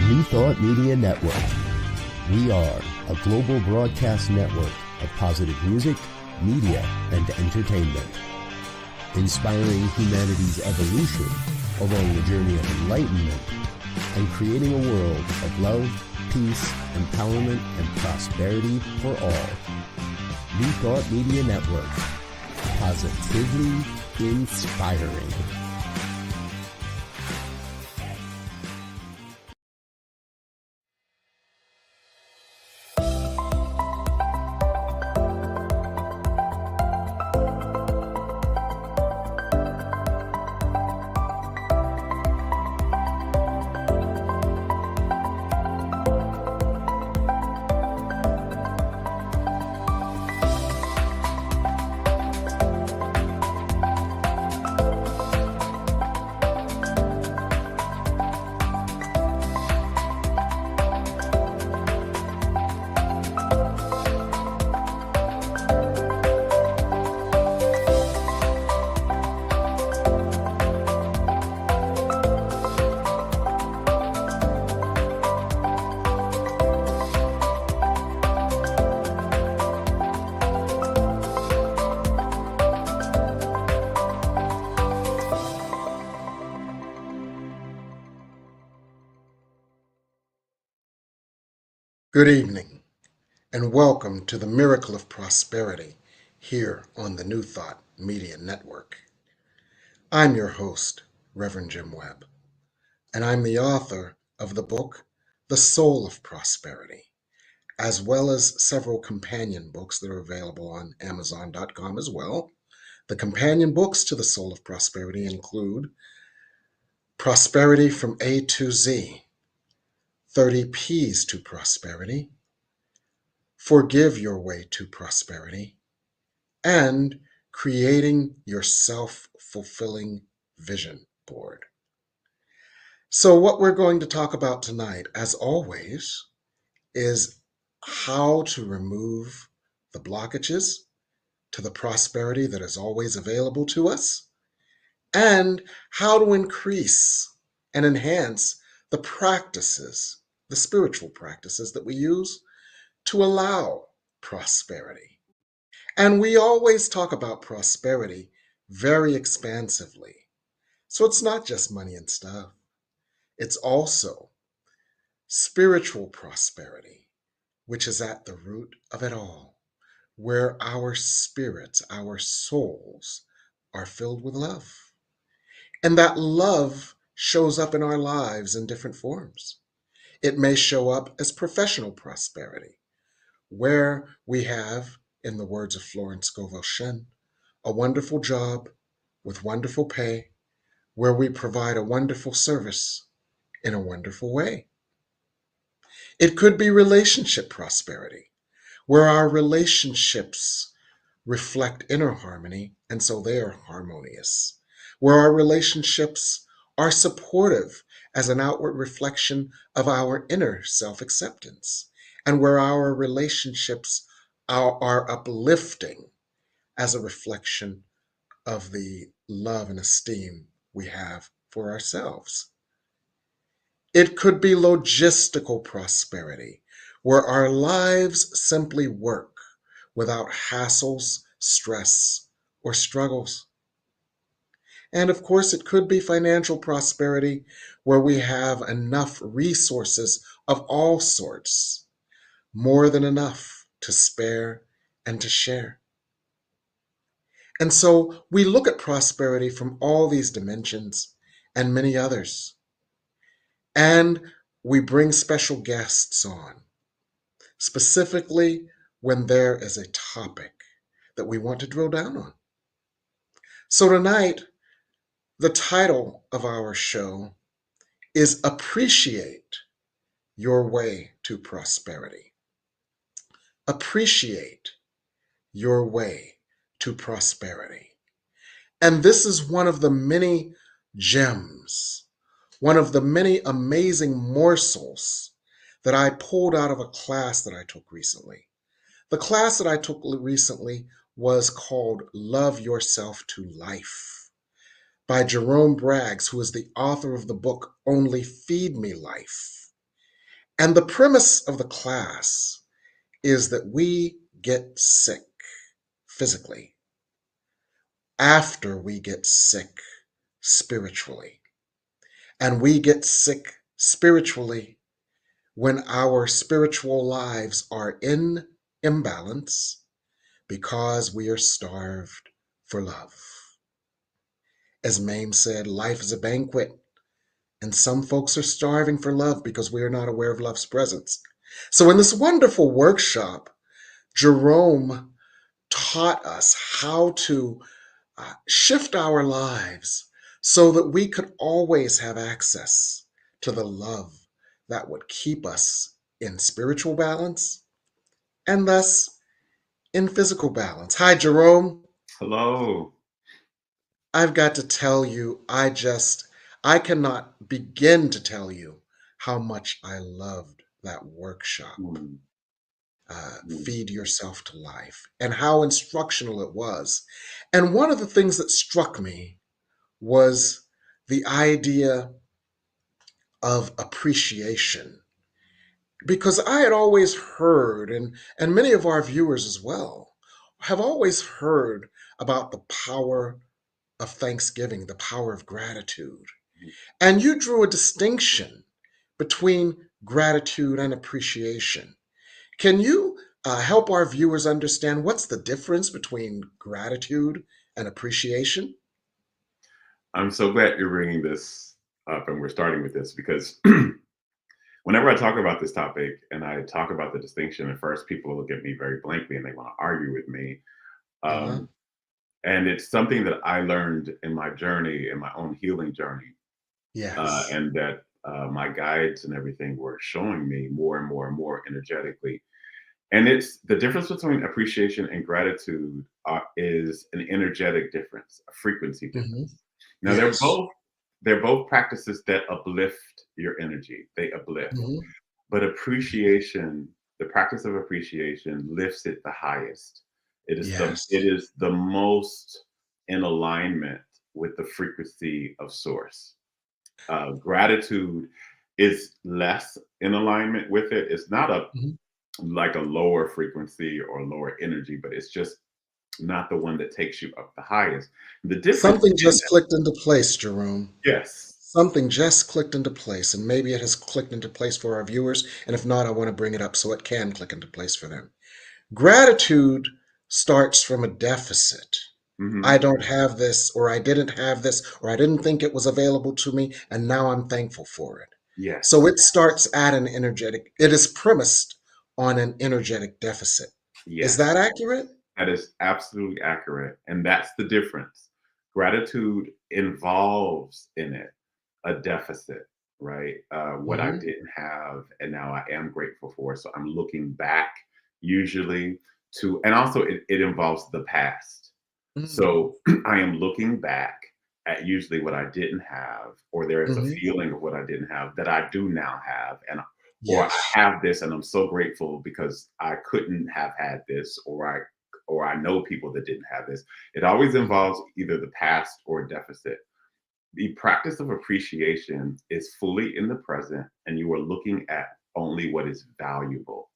New Thought Media Network. We are a global broadcast network of positive music, media, and entertainment, inspiring humanity's evolution along the journey of enlightenment and creating a world of love, peace, empowerment, and prosperity for all. New Thought Media Network. Positively inspiring. Good evening, and welcome to the Miracle of Prosperity here on the New Thought Media Network. I'm your host, Reverend Jim Webb, and I'm the author of the book, The Soul of Prosperity, as well as several companion books that are available on Amazon.com as well. The companion books to The Soul of Prosperity include Prosperity from A to Z, 30 P's to Prosperity, Forgive Your Way to Prosperity, and Creating Your Self-Fulfilling Vision Board. So what we're going to talk about tonight, as always, is how to remove the blockages to the prosperity that is always available to us, and how to increase and enhance the practices, the spiritual practices that we use to allow prosperity. And we always talk about prosperity very expansively. So it's not just money and stuff. It's also spiritual prosperity, which is at the root of it all, where our spirits, our souls, are filled with love. And that love shows up in our lives in different forms. It may show up as professional prosperity, where we have, in the words of Florence Scovel-Shen, a wonderful job with wonderful pay, where we provide a wonderful service in a wonderful way. It could be relationship prosperity, where our relationships reflect inner harmony, and so they are harmonious, where our relationships are supportive as an outward reflection of our inner self-acceptance, and where our relationships are uplifting as a reflection of the love and esteem we have for ourselves. It could be logistical prosperity, where our lives simply work without hassles, stress, or struggles. And of course, it could be financial prosperity, where we have enough resources of all sorts, more than enough to spare and to share. And so we look at prosperity from all these dimensions and many others. And we bring special guests on, specifically when there is a topic that we want to drill down on. So tonight, the title of our show is Appreciate Your Way to Prosperity. Appreciate your way to prosperity. And this is one of the many gems, one of the many amazing morsels that I pulled out of a class that I took recently. The class that I took recently was called Love Yourself to Life by Jerome, who is the author of the book Only Feed Me Life. And the premise of the class is that we get sick physically after we get sick spiritually. And we get sick spiritually when our spiritual lives are in imbalance because we are starved for love. As Mame said, life is a banquet, and some folks are starving for love because we are not aware of love's presence. So, in this wonderful workshop, Jerome taught us how to shift our lives so that we could always have access to the love that would keep us in spiritual balance and thus in physical balance. Hi, Jerome. Hello. I've got to tell you, I cannot begin to tell you how much I loved that workshop, Mm, mm. Feed Yourself to Life, and how instructional it was. And one of the things that struck me was the idea of appreciation. Because I had always heard, and many of our viewers as well, have always heard about the power of thanksgiving, the power of gratitude. And you drew a distinction between gratitude and appreciation. Can you help our viewers understand what's the difference between gratitude and appreciation? I'm so glad you're bringing this up and we're starting with this because whenever I talk about this topic and I talk about the distinction, at first people look at me very blankly and they want to argue with me. Uh-huh. Um, and it's something that I learned in my journey, in my own healing journey, Yes. and that my guides and everything were showing me more and more and more energetically. And it's the difference between appreciation and gratitude is an energetic difference, a frequency Hmm. difference. Now Yes. they're both practices that uplift your energy. They uplift. Hmm. But appreciation, the practice of appreciation lifts it the highest. It Yes. is the most in alignment with the frequency of source. Gratitude is less in alignment with it. It's not a Mhm. like a lower frequency or lower energy, but it's just not the one that takes you up the highest. The difference Something in just that, clicked into place, Jerome. yes, Something just clicked into place, and maybe it has clicked into place for our viewers. And if not, I want to bring it up so it can click into place for them. Gratitude starts from a deficit. I hmm don't have this, or I didn't have this, or I didn't think it was available to me, and now I'm thankful for it. So yes, it starts at an energetic, it is premised on an energetic deficit. Is yes. that accurate? That is absolutely accurate. And that's the difference. Gratitude involves in it a deficit, right? What I Hmm. didn't have, and now I am grateful for. So I'm looking back usually to, and also it involves the past. Mm. So I am looking back at usually what I didn't have, or there is a Hmm. feeling of what I didn't have that I do now have. And or I Yes. have this and I'm so grateful because I couldn't have had this, or I know people that didn't have this. It always Mhm. involves either the past or deficit. The practice of appreciation is fully in the present, and you are looking at only what is valuable,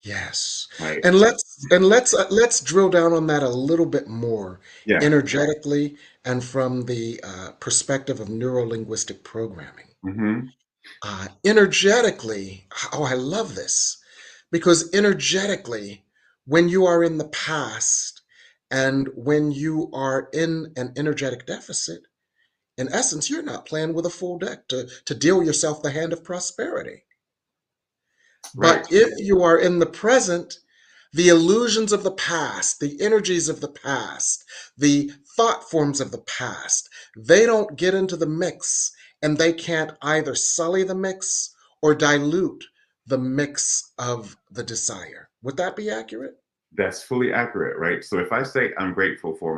Yes. right? And let's drill down on that a little bit more Yeah. energetically and from the perspective of neuro-linguistic programming. hmm Energetically, oh, I love this because energetically, when you are in the past and when you are in an energetic deficit, in essence, you're not playing with a full deck to deal yourself the hand of prosperity. Right. But if you are in the present, the illusions of the past, the energies of the past, the thought forms of the past, they don't get into the mix and they can't either sully the mix or dilute the mix of the desire. Would that be accurate? That's fully accurate, right? So if I say I'm grateful for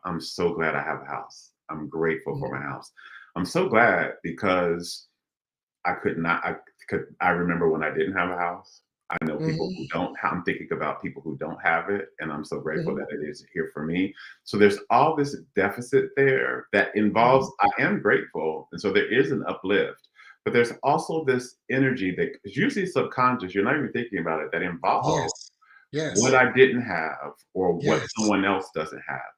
I'm so glad I have a house. I'm grateful for my Mhm. house. I'm so glad because I could not, I remember when I didn't have a house. I know people who Mhm. don't, I'm thinking about people who don't have it, and I'm so grateful Mhm. that it is here for me. So there's all this deficit there that involves, Mhm. I am grateful. And so there is an uplift, But there's also this energy that is usually subconscious, you're not even thinking about it, that involves Yes. what Yes. I didn't have or what Yes. someone else doesn't have.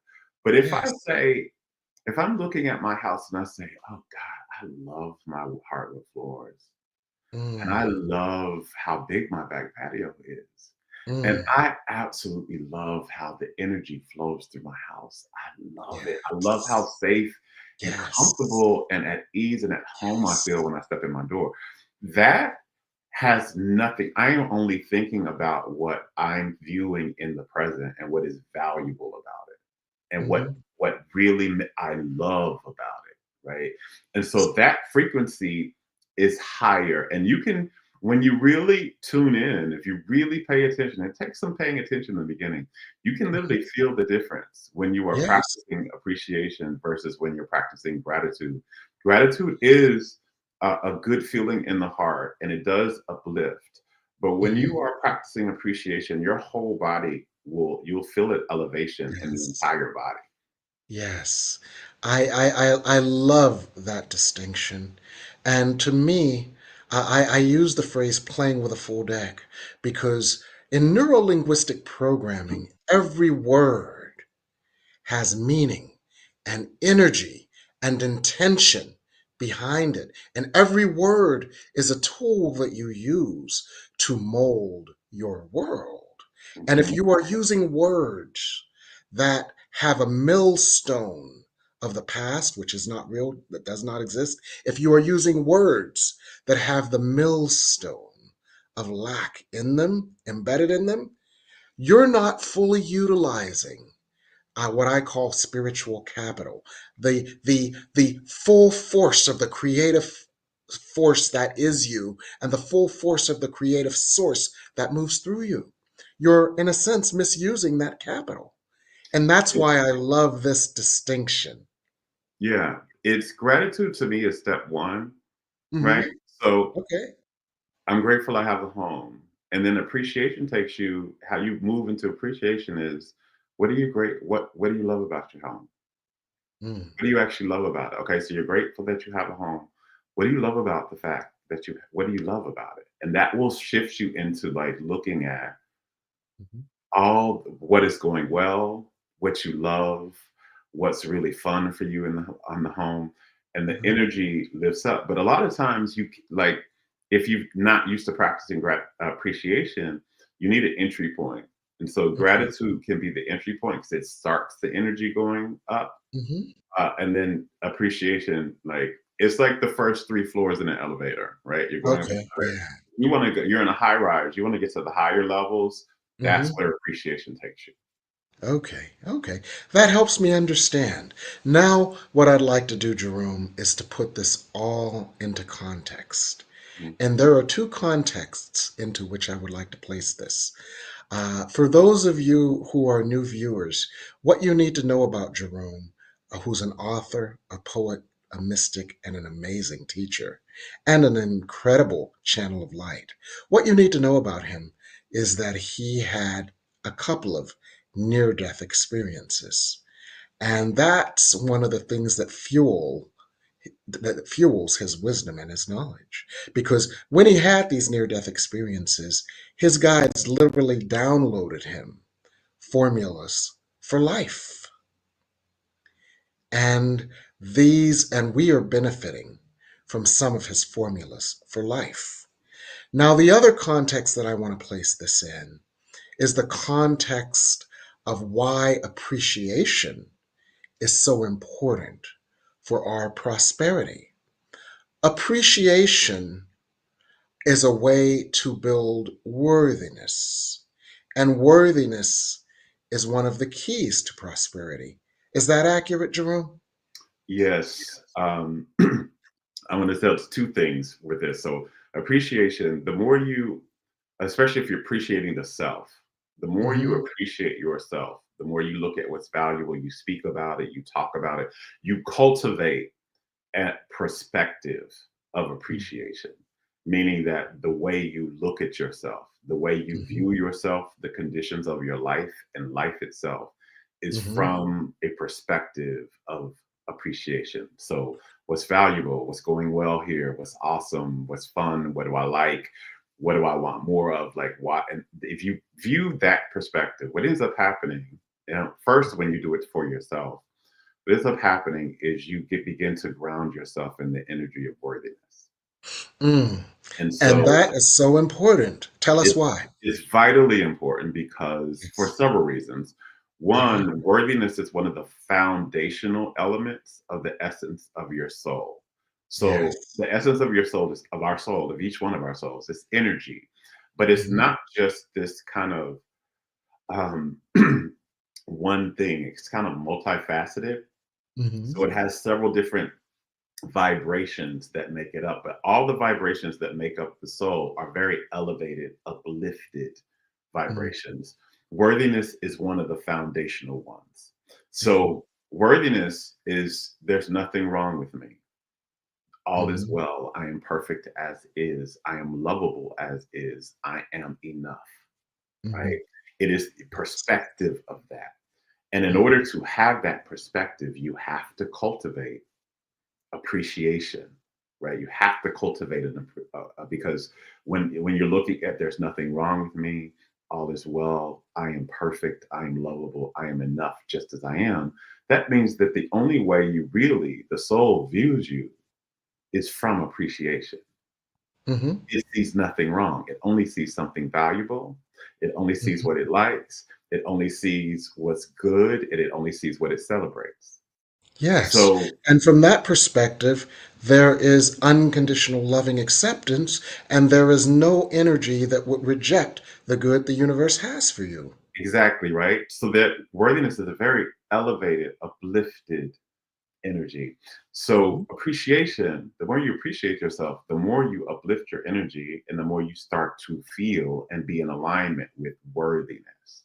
But if I Yes. say, if I'm looking at my house and I say, "Oh God, I love my hardwood floors, and I Mm. love how big my back patio is, and Mm. I absolutely love how the energy flows through my house. I love it. I love how Yes. safe and Yes. comfortable and at ease and at home I Yes. feel when I step in my door." That has nothing, I am only thinking about what I'm viewing in the present and what is valuable about it and what Mhm. really I love about it, right? And so that frequency is higher, and you can, when you really tune in, if you really pay attention, it takes some paying attention in the beginning. You can Mhm. literally feel the difference when you are Yes. practicing appreciation versus when you're practicing gratitude. Gratitude is a good feeling in the heart, and it does uplift. But when Mhm. you are practicing appreciation, your whole body you'll feel it elevation in the Yes. entire body. Yes. I love that distinction. And to me, I use the phrase playing with a full deck because in neuro-linguistic programming, every word has meaning and energy and intention behind it. And every word is a tool that you use to mold your world. And if Mhm. you are using words that have a millstone of the past, which is not real, that does not exist, if you are using words that have the millstone of lack in them, embedded in them, you're not fully utilizing what I call spiritual capital, the full force of the creative force that is you, and the full force of the creative source that moves through you. You're, in a sense, misusing that capital, and that's why I love this distinction. Yeah, it's gratitude to me is step one, right? Hmm. So Okay. I'm grateful I have a home. And then appreciation takes you, how you move into appreciation is, what do you love about your home? Mm. What do you actually love about it? Okay, so you're grateful that you have a home. What do you love about the fact that what do you love about it? And that will shift you into like looking at Mhm. all what is going well, what you love, what's really fun for you in on the home, and the Mhm. energy lifts up. But a lot of times, like if you're not used to practicing appreciation, you need an entry point, and so Mhm. gratitude can be the entry point because it starts the energy going up, Mhm. and then appreciation, like it's like the first three floors in an elevator, right? You're going up the Okay. stairs. Yeah. You want to go, you're in a high rise. You want to get to the higher levels. That's Mhm. where appreciation takes you. Okay, okay. That helps me understand. Now, what I'd like to do, Jerome, is to put this all into context. Mm. And there are two contexts into which I would like to place this. For those of you who are new viewers, what you need to know about Jerome, who's an author, a poet, a mystic, and an amazing teacher, and an incredible channel of light, what you need to know about him is that he had a couple of near death experiences. And that's one of the things that fuels his wisdom and his knowledge. Because when he had these near death experiences, his guides literally downloaded him formulas for life. And and we are benefiting from some of his formulas for life. Now, the other context that I want to place this in is the context of why appreciation is so important for our prosperity. Appreciation is a way to build worthiness, and worthiness is one of the keys to prosperity. Is that accurate, Jerome? Yes. I want to say two things with this. So appreciation, the more you, especially if you're appreciating the self, the more you Hmm. appreciate yourself, the more you look at what's valuable, you speak about it, you talk about it, you cultivate a perspective of appreciation, meaning that the way you look at yourself, the way you Hmm. view yourself, the conditions of your life and life itself is Hmm. from a perspective of appreciation. So what's valuable, what's going well here, what's awesome, what's fun, what do I like, what do I want more of, like why. And if you view that perspective, what ends up happening, first when you do it for yourself, what ends up happening is you begin to ground yourself in the energy of worthiness. Mm. And And so that is so important. Tell us it why. is vitally important because for Yes. several reasons. Uh-huh. One, worthiness is one of the foundational elements of the essence of your soul. So Yes. the essence of your soul is of our soul, of each one of our souls, is energy. But it's Mhm. not just this kind of um, one thing. It's kind of multifaceted. Mhm. So it has several different vibrations that make it up, but all the vibrations that make up the soul are very elevated, uplifted Mm. vibrations. Worthiness is one of the foundational ones. Mhm. So, worthiness is there's nothing wrong with me. All is Mhm. well. I am perfect as is. I am lovable as is. I am enough, right? Mhm. It is the Yes. perspective of that. And in Mhm. order to have that perspective, you have to cultivate appreciation, right? You have to cultivate it because when you're looking at there's nothing wrong with me, all is well, I am perfect, I am lovable, I am enough just as I am. That means that the only way you really the soul views you is from appreciation. Mhm. It sees nothing wrong. It only sees something valuable. It only sees Mhm. what it likes. It only sees what's good, and it only sees what it celebrates. Yes. So And from that perspective, there is unconditional loving acceptance, and there is no energy that would reject the good the universe has for you. exactly, right? So that worthiness is a very elevated, uplifted energy. Mhm. So appreciation, the more you appreciate yourself, the more you uplift your energy and the more you start to feel and be in alignment with worthiness.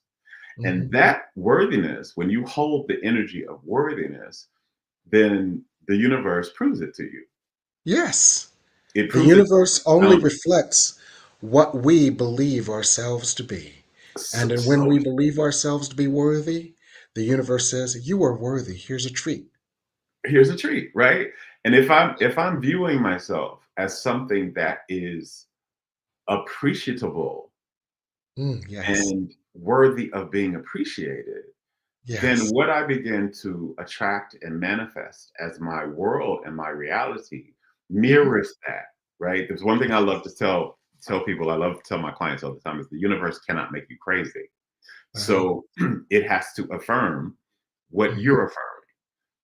And Mhm. that worthiness, when you hold the energy of worthiness, then the universe proves it to you. Yes. It The proves it universe only um, reflects what we believe ourselves to be. so, And then when so we believe ourselves to be worthy, the universe says, "You are worthy. Here's a treat." here's a treat, right? And if I'm viewing myself as something that is appreciable Yes. and worthy of being appreciated, then Yes. what I begin to attract and manifest as my world and my reality Mhm. mirrors that, right? There's one thing I love to tell people, I love to tell my clients all the time is the universe cannot make you crazy. Uh-huh. So it has to affirm what Mhm. you're affirming.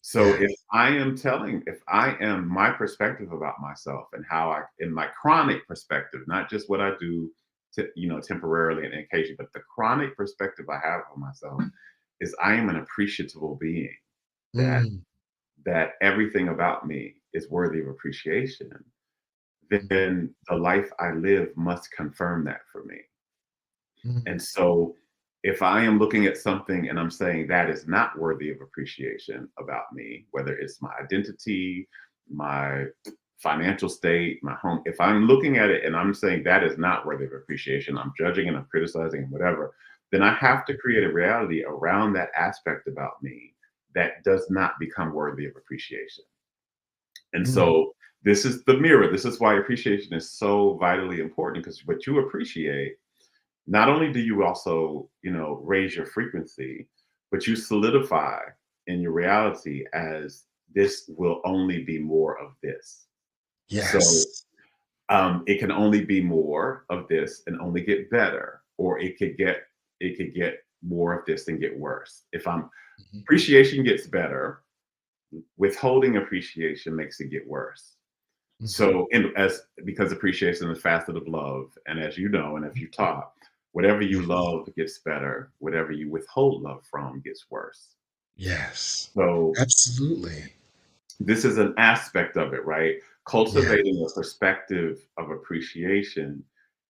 So Yes. if I am my perspective about myself and how I, in my chronic perspective, not just what I do, temporarily and occasionally, but the chronic perspective I have of myself is I am an appreciable being. That Mm. everything about me is worthy of appreciation. Mhm. Then the life I live must confirm that for me. Mm. And so if I am looking at something and I'm saying that is not worthy of appreciation about me, whether it's my identity, my financial state, my home, if I'm looking at it and I'm saying that is not worthy of appreciation, I'm judging and I'm criticizing and whatever, then I have to create a reality around that aspect about me that does not become worthy of appreciation. And Mm. so this is the mirror. This is why appreciation is so vitally important because what you appreciate, not only do you also, raise your frequency, but you solidify in your reality as this will only be more of this. So Yes. it can only be more of this and only get better, or it could get more of this and get worse. If I'm Mhm. appreciation gets better, withholding appreciation makes it get worse. Mhm. So, as because appreciation is a facet of love, and as you know, and if you taught, whatever you Yes. love gets better. Whatever you withhold love from gets worse. Yes. So, Absolutely. this is an aspect of it, right? Yeah. Cultivating a perspective of appreciation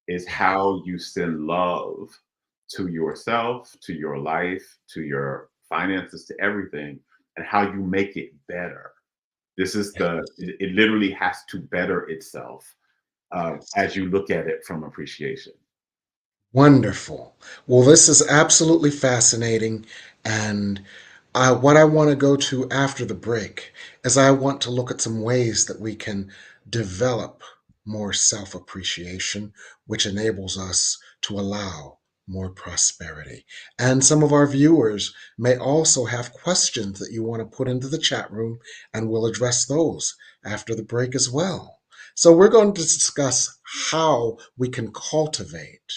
is Yeah. how you send love to yourself, to your life, to your finances, to everything, and how you make it better. This is it literally has to better itself Yes. as you look at it from appreciation. Wonderful. Well, this is absolutely fascinating. And What I want to go to after the break is I want to look at some ways that we can develop more self appreciation, which enables us to allow more prosperity. And some of our viewers may also have questions that you want to put into the chat room, and we'll address those after the break as well. So, we're going to discuss how we can cultivate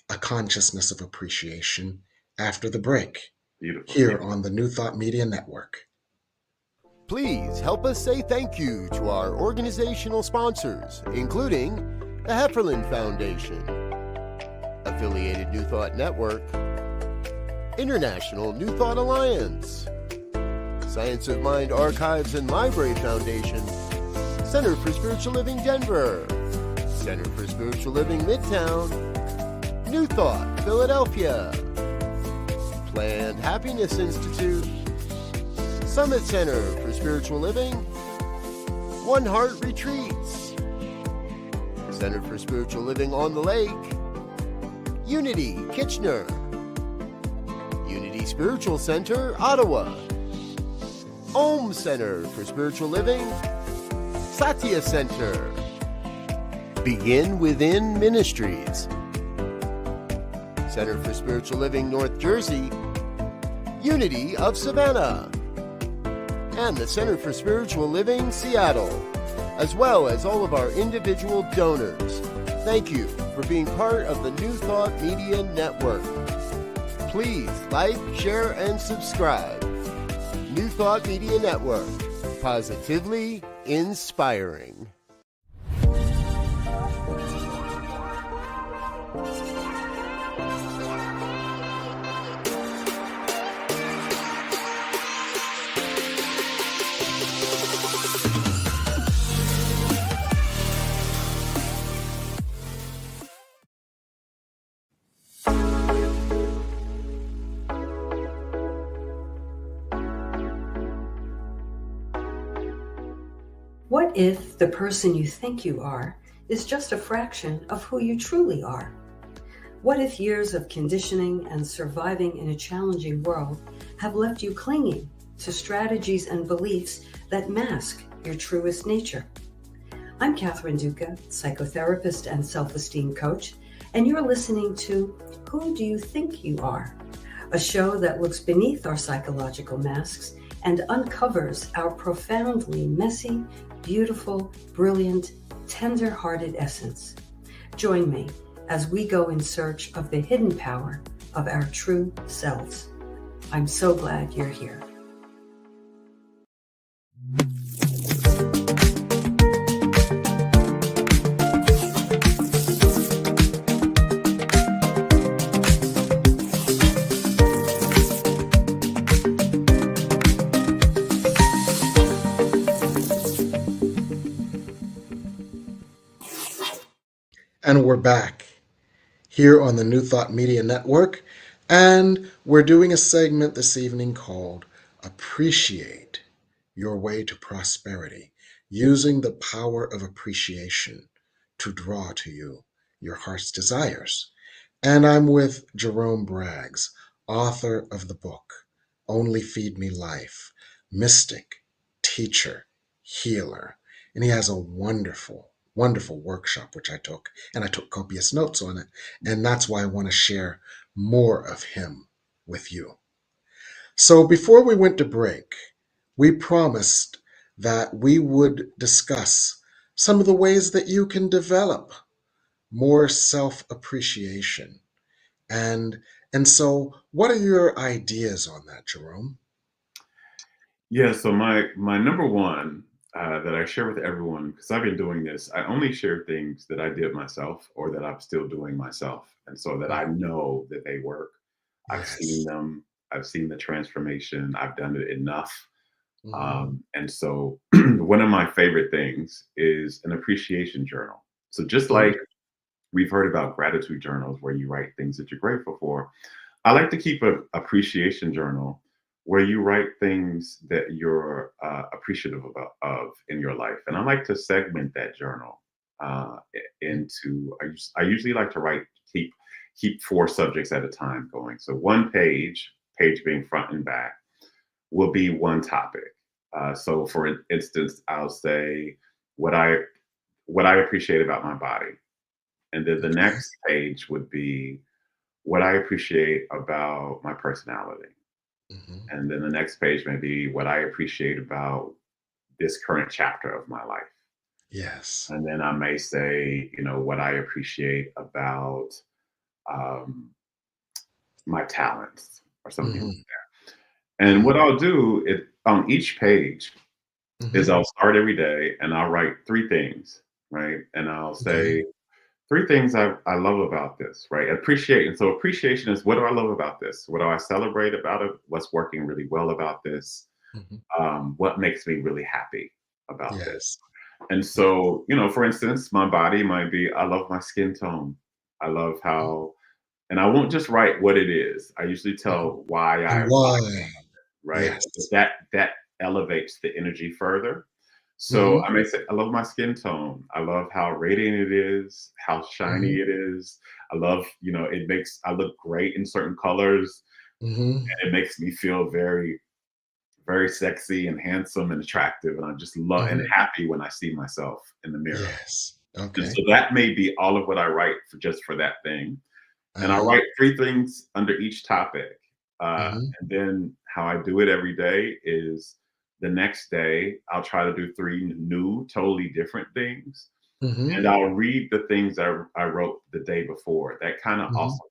a consciousness of appreciation after the break Beautiful. here on the New Thought Media Network. Please help us say thank you to our organizational sponsors, including the Hefferland Foundation, Affiliated New Thought Network, International New Thought Alliance, Science of Mind Archives and Library Foundation, Center for Spiritual Living Denver, Center for Spiritual Living Midtown, New Thought Philadelphia, Planned Happiness Institute, Summit Center for Spiritual Living, One Heart Retreats, Center for Spiritual Living on the Lake, Unity Kitchener, Unity Spiritual Center, Ottawa, Om Center for Spiritual Living, Satya Center, Begin Within Ministries, Center for Spiritual Living North Jersey, Unity of Savannah, and the Center for Spiritual Living Seattle, as well as all of our individual donors. Thank you for being part of the New Thought Media Network. Please like, share, and subscribe. New Thought Media Network, positively inspiring. What if the person you think you are is just a fraction of who you truly are? What if years of conditioning and surviving in a challenging world have left you clinging to strategies and beliefs that mask your truest nature? I'm Catherine Duca, psychotherapist and self-esteem coach, and you're listening to Who Do You Think You Are? A show that looks beneath our psychological masks and uncovers our profoundly messy, beautiful, brilliant, tender-hearted essence. Join me as we go in search of the hidden power of our true selves. I'm so glad you're here. And we're back here on the New Thought Media Network, and we're doing a segment this evening called Appreciate Your Way to Prosperity, using the power of appreciation to draw to you your heart's desires. And I'm with Jerome Braggs, author of the book, Only Feed Me Life, mystic, teacher, healer. And he has a wonderful workshop which I took, and I took copious notes on it, and that's why I want to share more of him with you. So before we went to break, we promised that we would discuss some of the ways that you can develop more self-appreciation. And so what are your ideas on that, Jerome? Yeah, so my number one that I share with everyone, because I've been doing this, I only share things that I did myself or that I'm still doing myself. And so that I know that they work. I've seen Yes. them, I've seen the transformation, I've done it enough. Mhm. And so one of my favorite things is an appreciation journal. So just like we've heard about gratitude journals where you write things that you're grateful for, I like to keep an appreciation journal where you write things that you're appreciative of in your life. And I like to segment that journal into, I usually like to keep 4 subjects at a time going. So one page page being front and back, will be one topic. So for instance, I'll say what I appreciate about my body. And then the Okay. next page would be what I appreciate about my personality. Hmm. And then the next page may be what I appreciate about this current chapter of my life. Yes. And then I may say, what I appreciate about um, my talents or something like Hmm. that. And Hmm. what I'll do is on each page is Hmm. I'll start every day and I'll write three things, right? And I'll Okay. say three things I love about this, right? Appreciate. And so appreciation is, what do I love about this? What do I celebrate about it? What's working really well about this? Hmm. What makes me really happy about this? Yes. And Yeah. so, for instance, my body might be, I love my skin tone. I love how, and I won't just write what it is. I usually Mhm. tell why And I like, why? right? Yes. That elevates the energy further. So Hmm. I may say, I love my skin tone. I love how radiant it is, how shiny Hmm. it is. I love, it makes I look great in certain colors, Hmm. and it makes me feel very, very sexy and handsome and attractive. And I just love and Hmm. happy when I see myself in the mirror. Yes. And Okay. so that may be all of what I write for that thing. And I Uh-huh. write three things under each topic. Hmm. And then how I do it every day is the next day, I'll try to do three new, totally different things. Hmm. And I'll read the things I wrote the day before. That kind of Hmm. also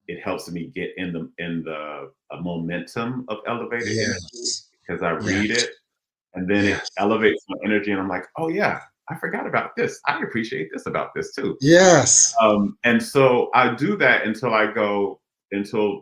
it helps me get in the momentum of elevated energy Yes. because I read Yes. it and then it Yes. elevates my energy. And I'm like, oh, yeah, I forgot about this. I appreciate this about this too. Yes. And so I do that until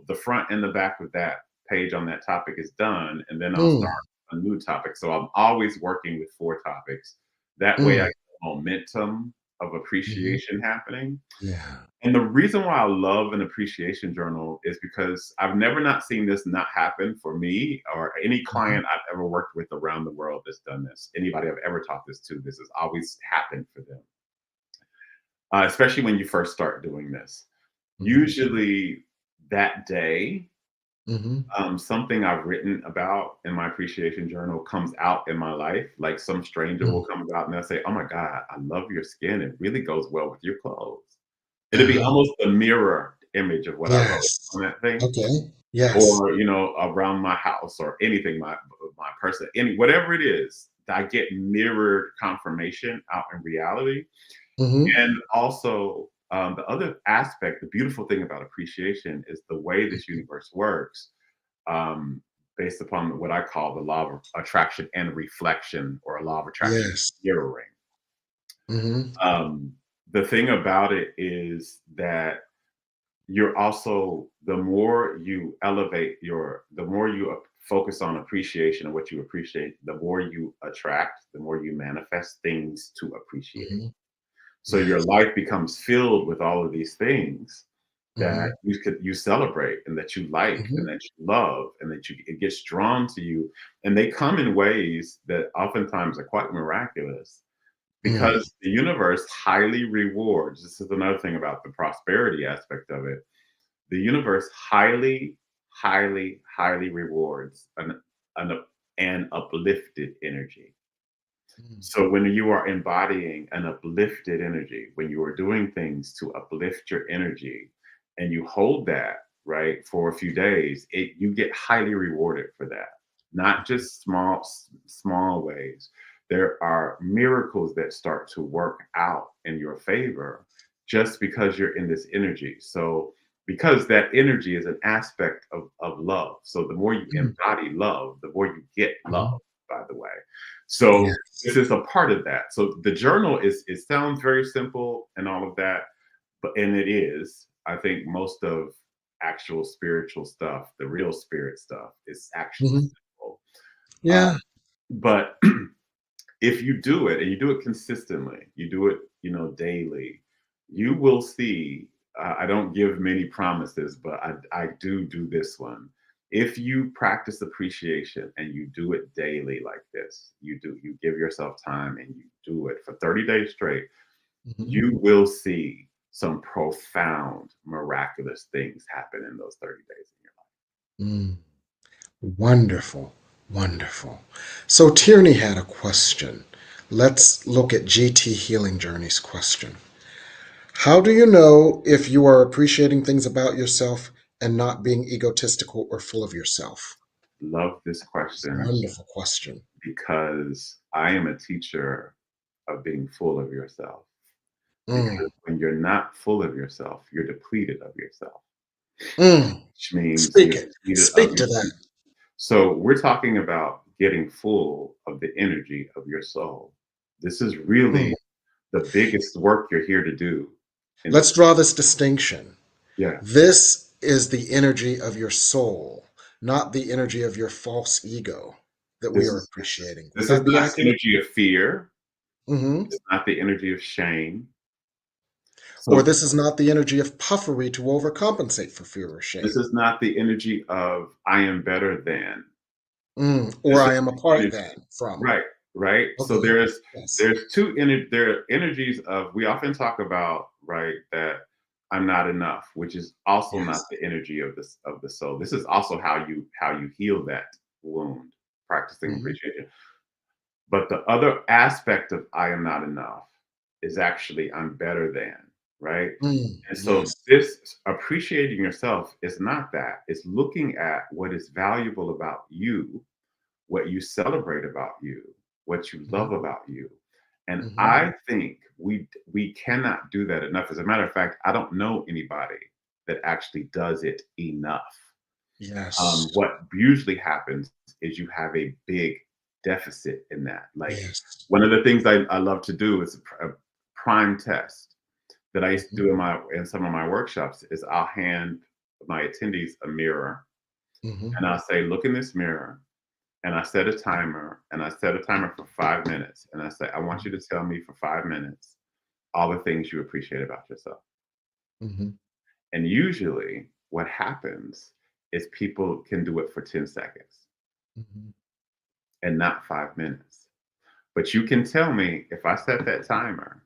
the front and the back of that page on that topic is done, and then I'll start Mm. a new topic. So I'm always working with four topics. That way, I Mm. get momentum of Mhm. appreciation happening. Yeah. And the reason why I love an appreciation journal is because I've never not seen this not happen for me or any Mhm. client I've ever worked with around the world that's done this. Anybody I've ever taught this to, this has always happened for them, especially when you first start doing this. Mhm. Usually that day, Mhm. something I've written about in my appreciation journal comes out in my life. Like some stranger Mm. will come about and they'll say, "Oh my God, I love your skin. It really goes well with your clothes." It'll be Uh-huh. almost a mirror image of what I wrote Yes. on that thing, Okay. Yes. or around my house or anything, my person, whatever it is. I get mirrored confirmation out in reality. Mhm. And also, the other aspect, the beautiful thing about appreciation is the way this Mhm. universe works, um, based upon what I call the law of attraction and reflection, or a law of attraction Yes. mirroring. Mhm. Um, the thing about it is that you're also, the more you focus on appreciation and what you appreciate, the more you attract, the more you manifest things to appreciate. Mhm. So your Yes. life becomes filled with all of these things that Mhm. you celebrate and that you like and Mhm. that you love and that it gets drawn to you, and they come in ways that oftentimes are quite miraculous Mm. because the universe highly rewards. This is another thing about the prosperity aspect of it. The universe highly, highly, highly rewards an, an uplifted energy. Mm. So when you are embodying an uplifted energy, when you are doing things to uplift your energy, and you hold that right for a few days, you get highly rewarded for that. Not Mhm. just small ways. There are miracles that start to work out in your favor just because you're in this energy. So because that energy is an aspect of love. So the more you Mm. embody love, the more you get love, Mhm. by the way. So Yes. this is a part of that. So the journal it sounds very simple and all of that, and it is. I think most of actual spiritual stuff, the real spirit stuff, is actually Mhm. simple. Uh, Yeah. but if you do it and you do it consistently, you do it, daily, you will see. I don't give many promises, but I do this one. If you practice appreciation and you do it daily like this, you give yourself time and you do it for 30 days straight, Mhm. you will see some profound, miraculous things happen in those 30 days in your life. Mm. Wonderful, wonderful. So Tierney had a question. Let's look at GT Healing Journey's question. How do you know if you are appreciating things about yourself and not being egotistical or full of yourself? Love this It's a question wonderful question. because I am a teacher of being full of yourself. Mm, Because when you're not full of yourself, you're depleted of yourself, mm. which means Speak you're it. depleted of Speak your. to that. So we're talking about getting full of the energy of your soul. This is Mm. really the biggest work you're here to do in Let's this. draw this distinction. Yeah. This is the energy of your soul, not the energy of your false ego that we This are is appreciating. Would this is that be not accurate? energy of fear. Hmm. It's not the energy of shame. Or So this is not the energy of puffery to overcompensate for fear or this shame. is not the energy of I am better than. Or This is I am the apart energy. then from. Right, right. So Okay. there's Yes. there's there are energies of we often talk about, right, that I'm not enough, which is also not Yes. the energy of the soul. This is also how you heal that wound, practicing Hmm. appreciation. But the other aspect of I am not enough is actually I'm better than, right? And so Yes. this appreciating yourself is not that. It's looking at what is valuable about you, what you celebrate about you, what you Hmm. love about you. And Hmm. I think we cannot do that enough. As a matter of fact, I don't know anybody that actually does it enough. Yes. What usually happens is you have a big deficit in that. Like Yes. one of the things I love to do is a prime test that I used to Hmm. do in some of my workshops is I'll hand my attendees a mirror Hmm. and I'll say, look in this mirror. And I set a timer and I set a timer for 5 minutes. And I say, I want you to tell me for 5 minutes all the things you appreciate about yourself. Hmm. And usually what happens is people can do it for 10 seconds Hmm. and not 5 minutes. But you can tell me if I set that timer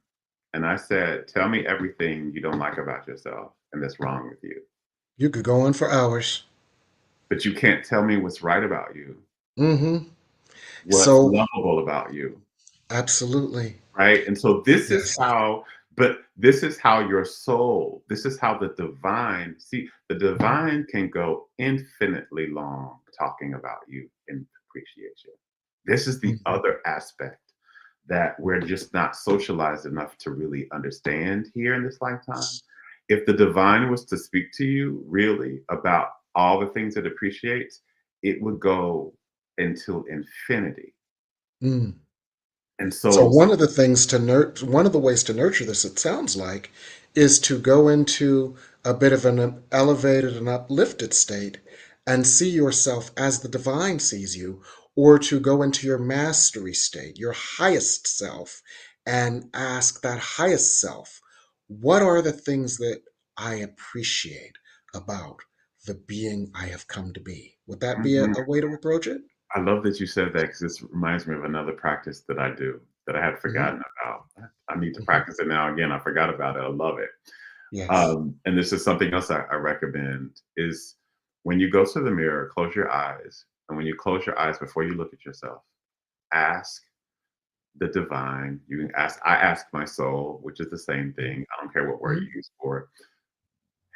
and I said, tell me everything you don't like about yourself and that's wrong with you. You could go on for hours. But you can't tell me what's right about you, Hmm. what's So, lovable about you. absolutely. Right? And so Yes. this is how your soul, this is how the divine, see, the divine can go infinitely long talking about you in appreciation. This is the Hmm. other aspect that we're just not socialized enough to really understand here in this lifetime. If the divine was to speak to you really about all the things it appreciates, it would go until infinity. Mm. And So so one of the ways to nurture this, it sounds like, is to go into a bit of an elevated and uplifted state and see yourself as the divine sees you, or to go into your mastery state, your highest self, and ask that highest self, what are the things that I appreciate about the being I have come to be? Would that be a way to approach it? I love that you said that because this reminds me of another practice that I do that I had Hmm. forgotten about. I need to Hmm. practice it now again. I forgot about it. I love it. Yes. And this is something else I recommend is when you go to the mirror, close your eyes. And when you close your eyes before you look at yourself, ask the divine. You can ask, I ask my soul, which is the same thing. I don't care what word Mhm. you use for it.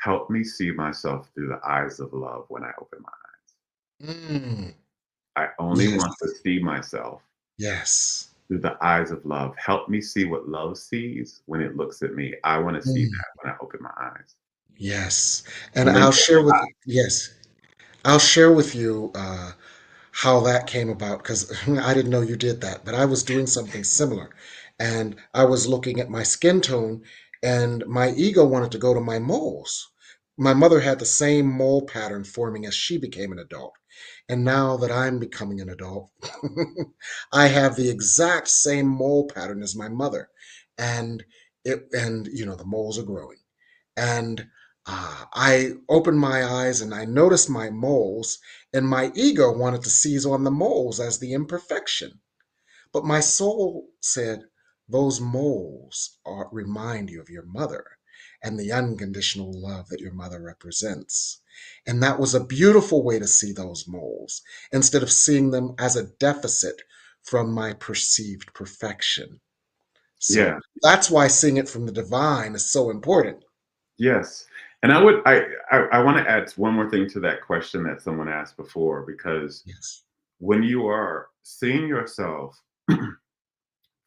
Help me see myself through the eyes of love when I open my eyes. Mm. I only Yes. want to see myself Yes. through the eyes of love. Help me see what love sees when it looks at me. I want to see Mm. that when I open my eyes. Yes. And And when I'll share with you how that came about because I didn't know you did that, but I was doing something similar. And I was looking at my skin tone, and my ego wanted to go to my moles. My mother had the same mole pattern forming as she became an adult. And now that I'm becoming an adult, I have the exact same mole pattern as my mother. And the moles are growing. And I opened my eyes and I noticed my moles, and my ego wanted to seize on the moles as the imperfection. But my soul said, those moles remind you of your mother. and the unconditional love that your mother represents. And that was a beautiful way to see those moles instead of seeing them as a deficit from my perceived perfection. Yeah. So that's why seeing it from the divine is so important. Yes. And I want to add one more thing to that question that someone asked before, because Yes. when you are seeing yourself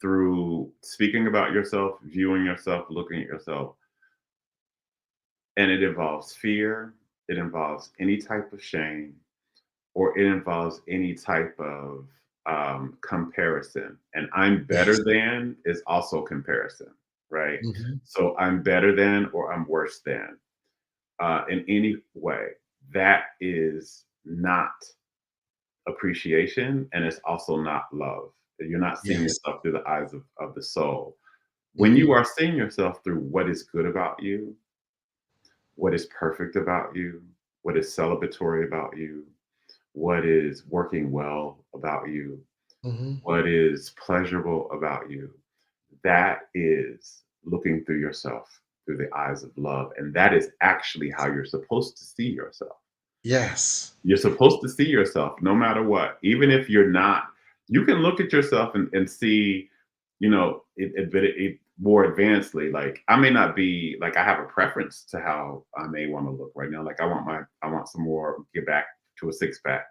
through speaking about yourself, viewing yourself, looking at yourself, and it involves fear, it involves any type of shame, or it involves any type of comparison. And I'm better Yes. than is also comparison, right? Hmm. So I'm better than or I'm worse than in any way. That is not appreciation, and it's also not love. You're not seeing Yes. yourself through the eyes of the soul. When Hmm. you are seeing yourself through what is good about you, what is perfect about you, what is celebratory about you, what is working well about you, Hmm. what is pleasurable about you, that is looking through yourself through the eyes of love. And that is actually how you're supposed to see yourself. Yes. You're supposed to see yourself no matter what, even if you're not. You can look at yourself and see, it more advancedly. Like I may not be like I have a preference to how I may want to look right now. Like I want some more, get back to a six pack.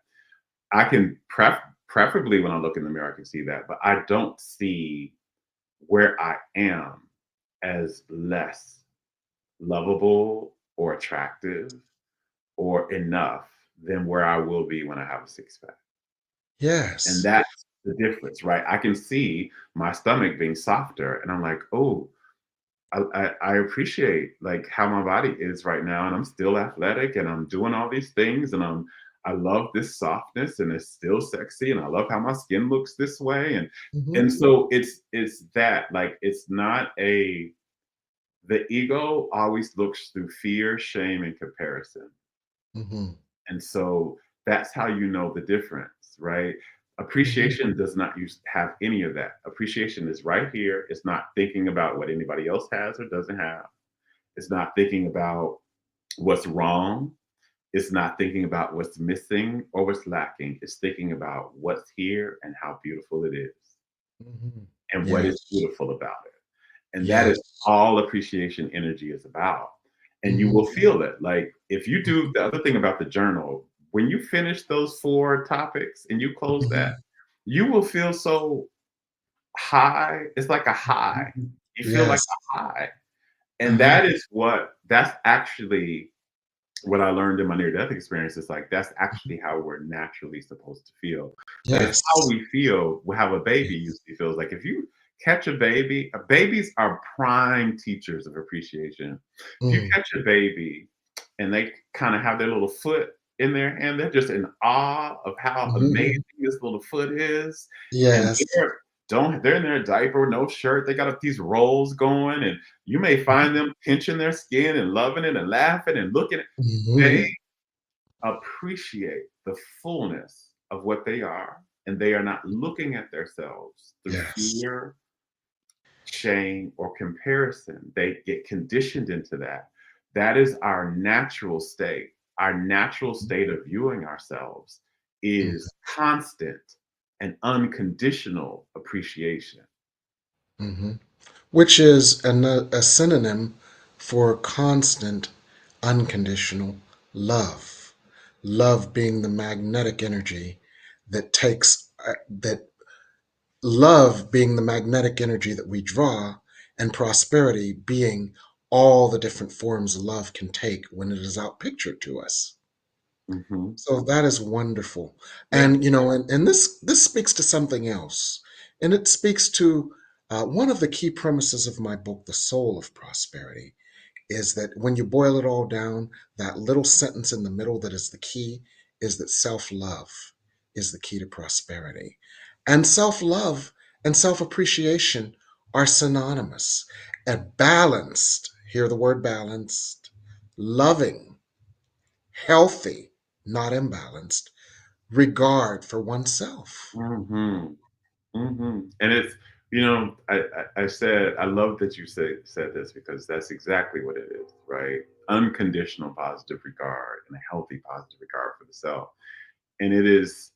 I can preferably when I look in the mirror, I can see that, but I don't see where I am as less lovable or attractive or enough than where I will be when I have a six pack. And Yes. that's the difference, right? I can see my stomach being softer, and I'm like, oh, I appreciate like how my body is right now, and I'm still athletic, and I'm doing all these things, and I love this softness, and it's still sexy, and I love how my skin looks this way, Hmm. and so it's that like it's not a the ego always looks through fear, shame, and comparison. Hmm. And so that's how you know the difference, right? Hmm. Appreciation does not have any of that. Appreciation is right here. It's not thinking about what anybody else has or doesn't have. It's not thinking about what's wrong. It's not thinking about what's missing or what's lacking. It's thinking about what's here and how beautiful it is Hmm. and what is Yes. beautiful about it. And that is Yes. all appreciation energy is about. And you Hmm. will feel it. Like if you do the other thing about the journal, when you finish those 4 topics and you close that, Hmm. you will feel so high. It's like a high. You feel like Yes. a high. And Hmm. that's actually what I learned in my near death experience. Is like that's actually how we're naturally supposed to feel. That is how Yes. we feel, how a baby Yes. usually feels. Like if you catch a baby, babies are prime teachers of appreciation. If you Mm. catch a baby and they kind of have their little foot in their hand, they're just in awe of how amazing Mhm. this little foot is. And Yes. they're in their diaper, no shirt. They got these rolls going, and you may find them pinching their skin and loving it and laughing and looking. They Mhm. appreciate the fullness of what they are, and they are not looking at themselves through Yes. fear, shame, or comparison. They get conditioned into that. That is our natural state. Our natural state of viewing ourselves Mhm. is constant and unconditional appreciation. Mhm. Which is a synonym for constant, unconditional love. Love being the magnetic energy that that love being the magnetic energy that we draw, and prosperity being all the different forms love can take when it is outpictured to us. Mhm. So that is wonderful. Yeah. And this speaks to something else. And it speaks to one of the key premises of my book, The Soul of Prosperity, is that when you boil it all down, that little sentence in the middle that is the key is that self-love is the key to prosperity. And self-love and self-appreciation are synonymous. And balanced, hear the word balanced, loving, healthy, not imbalanced, regard for oneself. Mhm. Mhm. And it's I said, I love that you said this because that's exactly what it is, right? Unconditional positive regard and a healthy positive regard for the self. And it is,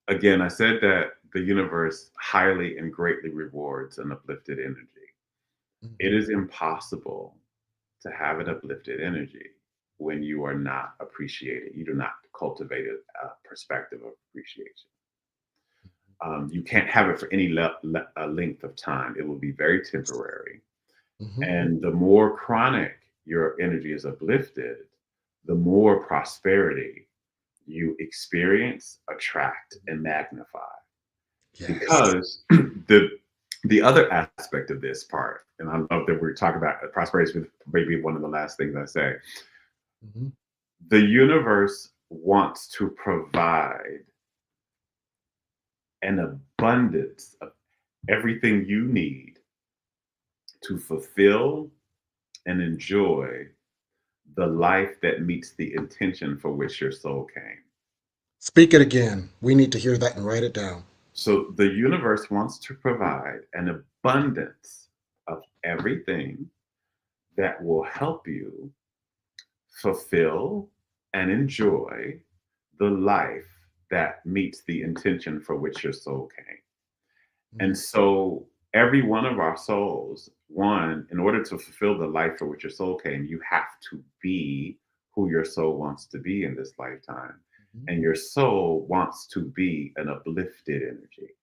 again, I said that the universe highly and greatly rewards an uplifted energy. It Mhm. is impossible to have an uplifted energy when you are not appreciated. You do not cultivate a perspective of appreciation. You can't have it for any length of time. It will be very temporary. Mhm. And the more chronic your energy is uplifted, the more prosperity you experience, attract, and magnify. Yes. Because the other aspect of this part, and I love that we're talking about prosperity is maybe one of the last things I say. Mhm. The universe wants to provide an abundance of everything you need to fulfill and enjoy the life that meets the intention for which your soul came. Speak it again. We need to hear that and write it down. So the universe wants to provide an abundance of everything that will help you fulfill and enjoy the life that meets the intention for which your soul came. And Mhm. so every one of our souls, one, in order to fulfill the life for which your soul came, you have to be who your soul wants to be in this lifetime. Mhm. And your soul wants to be an uplifted energy,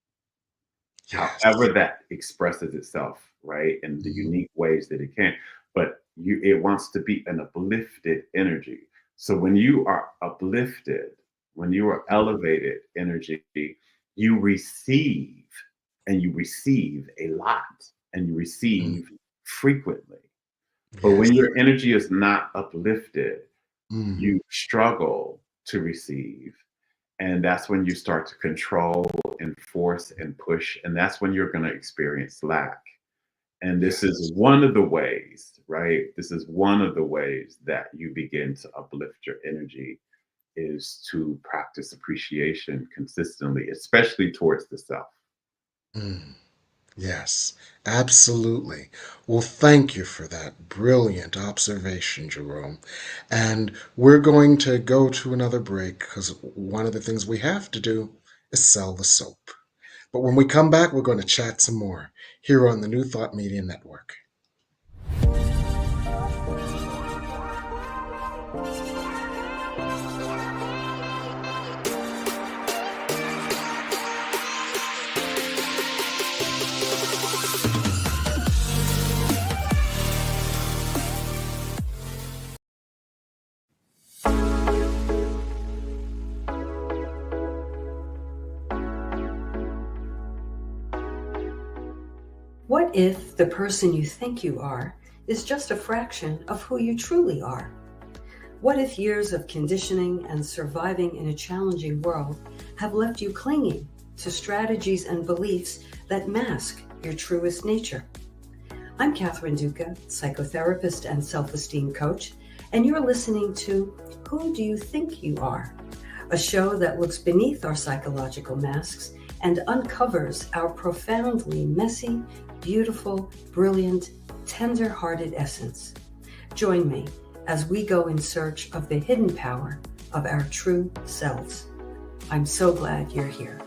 Yes. however that expresses itself, right? In the Mhm. unique ways that it can. But it wants to be an uplifted energy. So when you are uplifted, when you are Mhm. elevated energy, you receive and you receive a lot and you Mm. receive frequently. But Yes. when your energy is not uplifted, Mm. you struggle to receive. And that's when you start to control and force and push. And that's when you're going to experience lack. And this is Yes. one of the ways, right? This is one of the ways that you begin to uplift your energy is to practice appreciation consistently, especially towards the self. Mm. Yes, absolutely. Well, thank you for that brilliant observation, Jerome. And we're going to go to another break because one of the things we have to do is sell the soap. But when we come back, we're going to chat some more here on the New Thought Media Network. What if the person you think you are is just a fraction of who you truly are? What if years of conditioning and surviving in a challenging world have left you clinging to strategies and beliefs that mask your truest nature? I'm Catherine Duca, psychotherapist and self-esteem coach, and you're listening to Who Do You Think You Are? A show that looks beneath our psychological masks and uncovers our profoundly messy, beautiful, brilliant, tender-hearted essence. Join me as we go in search of the hidden power of our true selves. I'm so glad you're here.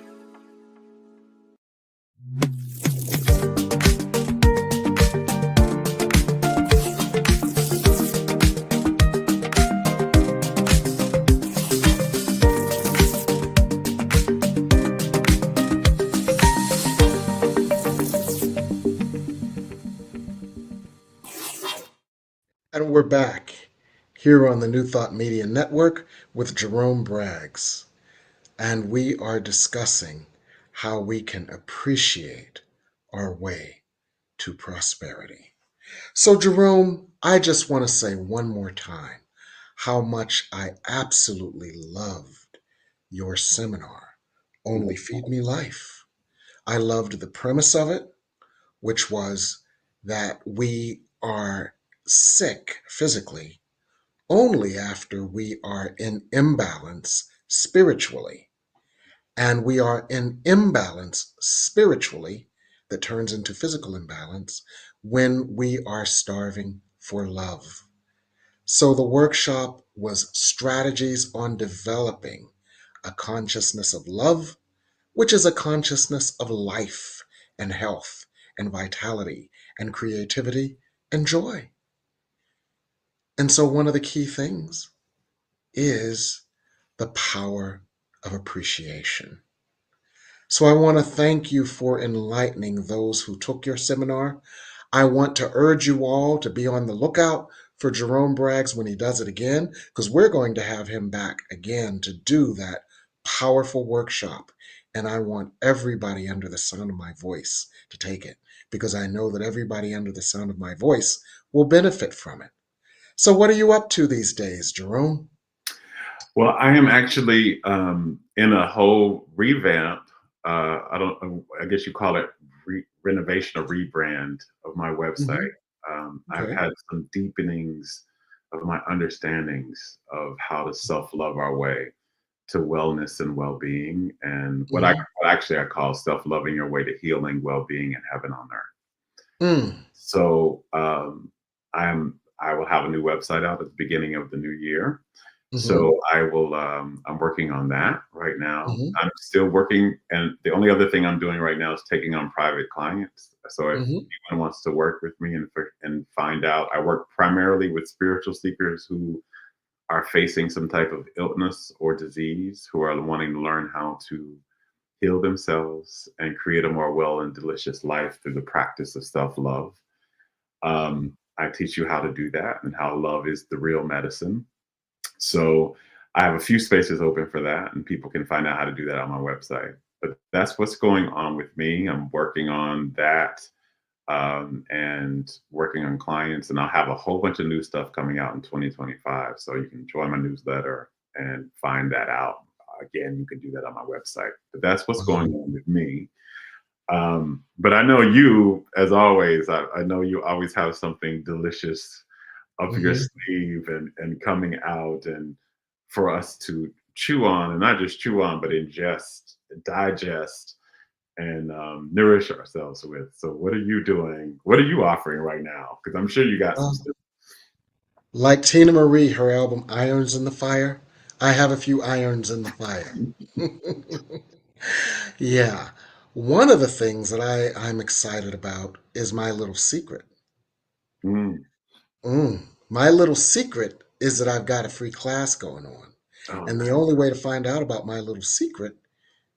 And we're back here on the New Thought Media Network with Jerome Braggs. And we are discussing how we can appreciate our way to prosperity. So, Jerome, I just want to say one more time how much I absolutely loved your seminar, Only Feed Me Life. I loved the premise of it, which was that we are sick physically only after we are in imbalance spiritually. And we are in imbalance spiritually that turns into physical imbalance when we are starving for love. So the workshop was strategies on developing a consciousness of love, which is a consciousness of life and health and vitality and creativity and joy. And so one of the key things is the power of appreciation. So I want to thank you for enlightening those who took your seminar. I want to urge you all to be on the lookout for Jerome Braggs when he does it again, because we're going to have him back again to do that powerful workshop. And I want everybody under the sound of my voice to take it, because I know that everybody under the sound of my voice will benefit from it. So what are you up to these days, Jerome? Well, I am actually in a whole revamp. I guess you call it renovation or rebrand of my website. I've Okay. had some deepenings of my understandings of how to self-love our way to wellness and well-being, and Mhm. I call self-loving your way to healing, well-being, and heaven on earth. Mm. So I will have a new website out at the beginning of the new year. Mhm. So I will. I'm working on that right now. Mhm. I'm still working, and the only other thing I'm doing right now is taking on private clients. So if Mhm. anyone wants to work with me and find out, I work primarily with spiritual seekers who are facing some type of illness or disease, who are wanting to learn how to heal themselves and create a more well and delicious life through the practice of self-love. I teach you how to do that and how love is the real medicine. So I have a few spaces open for that, and people can find out how to do that on my website. But that's what's going on with me. I'm working on that and working on clients, and I'll have a whole bunch of new stuff coming out in 2025. So you can join my newsletter and find that out. Again, you can do that on my website. But that's what's going Wow. on with me. But I know you, as always, I know you always have something delicious up your Mhm. sleeve and coming out and for us to chew on, and not just chew on, but ingest, digest, and nourish ourselves with. So what are you doing? What are you offering right now? Because I'm sure you got some Well, stuff. like Tina Marie, her album Irons in the Fire, I have a few irons in the fire. Yeah. One of the things that I'm excited about is my little secret. Mm. My little secret is that I've got a free class going on. Oh, And the nice. only way to find out about my little secret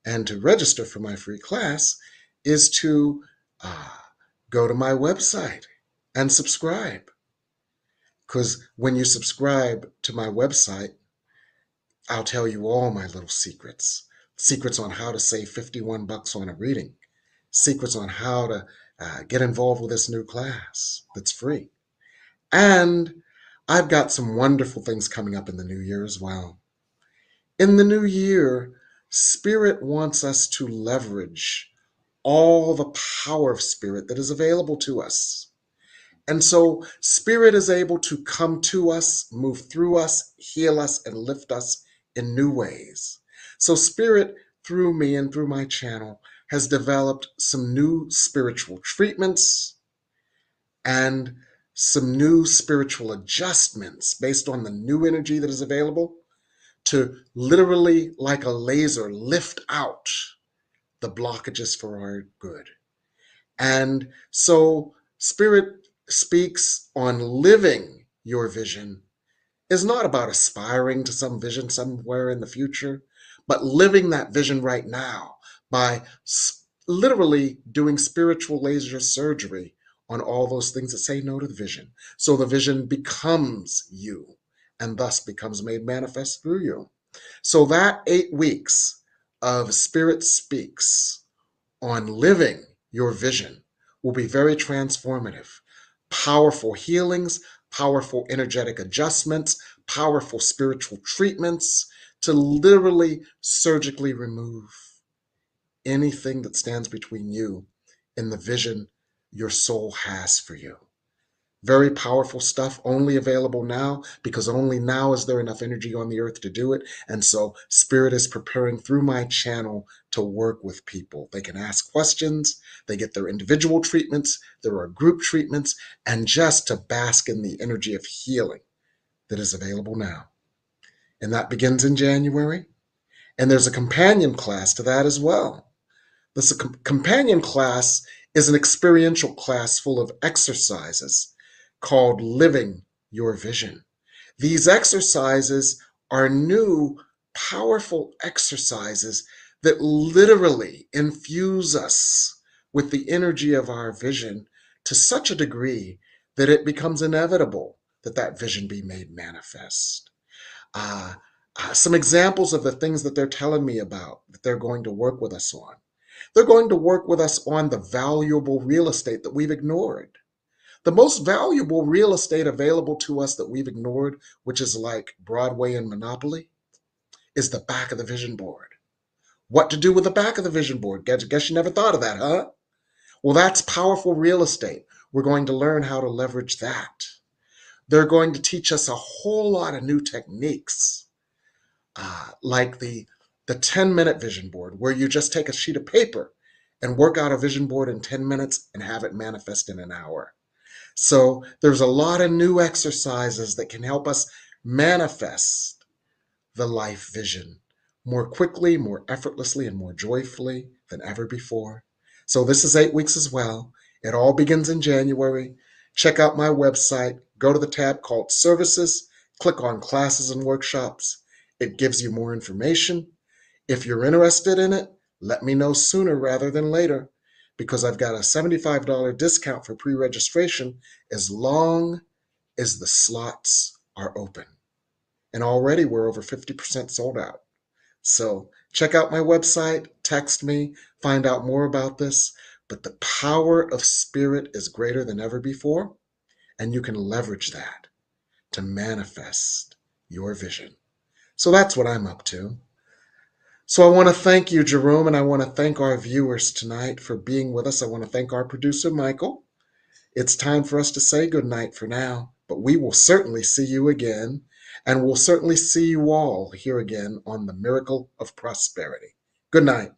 and to register for my free class is to uh, go to my website and subscribe. Because when you subscribe to my website, I'll tell you all my little secrets. Secrets on how to save 51 bucks on a reading. Secrets on how to get involved with this new class that's free. And I've got some wonderful things coming up in the new year as well. In the new year, Spirit wants us to leverage all the power of Spirit that is available to us. And so Spirit is able to come to us, move through us, heal us, and lift us in new ways. So Spirit, through me and through my channel, has developed some new spiritual treatments and some new spiritual adjustments based on the new energy that is available to literally, like a laser, lift out the blockages for our good. And so, Spirit speaks on living your vision is not about aspiring to some vision somewhere in the future, but living that vision right now by literally doing spiritual laser surgery on all those things that say no to the vision. So the vision becomes you and thus becomes made manifest through you. So that 8 weeks of Spirit Speaks on living your vision will be very transformative. Powerful healings, powerful energetic adjustments, powerful spiritual treatments to literally surgically remove anything that stands between you and the vision your soul has for you. Very powerful stuff, only available now, because only now is there enough energy on the earth to do it. And so Spirit is preparing through my channel to work with people. They can ask questions, they get their individual treatments, there are group treatments, and just to bask in the energy of healing that is available now. And that begins in January. And there's a companion class to that as well. This companion class is an experiential class full of exercises called Living Your Vision. These exercises are new, powerful exercises that literally infuse us with the energy of our vision to such a degree that it becomes inevitable that that vision be made manifest. Some examples of the things that they're telling me about that they're going to work with us on. They're going to work with us on the valuable real estate that we've ignored. The most valuable real estate available to us that we've ignored, which is like Broadway and Monopoly, is the back of the vision board. What to do with the back of the vision board? Guess you never thought of that, huh? Well, that's powerful real estate. We're going to learn how to leverage that. They're going to teach us a whole lot of new techniques, like the 10-minute vision board, where you just take a sheet of paper and work out a vision board in 10 minutes and have it manifest in an hour. So there's a lot of new exercises that can help us manifest the life vision more quickly, more effortlessly, and more joyfully than ever before. So this is 8 weeks as well. It all begins in January. Check out my website. Go to the tab called Services. Click on Classes and Workshops. It gives you more information. If you're interested in it, let me know sooner rather than later, because I've got a $75 discount for pre-registration as long as the slots are open. And already we're over 50% sold out. So check out my website, text me, find out more about this. But the power of Spirit is greater than ever before, and you can leverage that to manifest your vision. So that's what I'm up to. So I want to thank you, Jerome, and I want to thank our viewers tonight for being with us. I want to thank our producer, Michael. It's time for us to say goodnight for now, but we will certainly see you again, and we'll certainly see you all here again on the Miracle of Prosperity. Good night.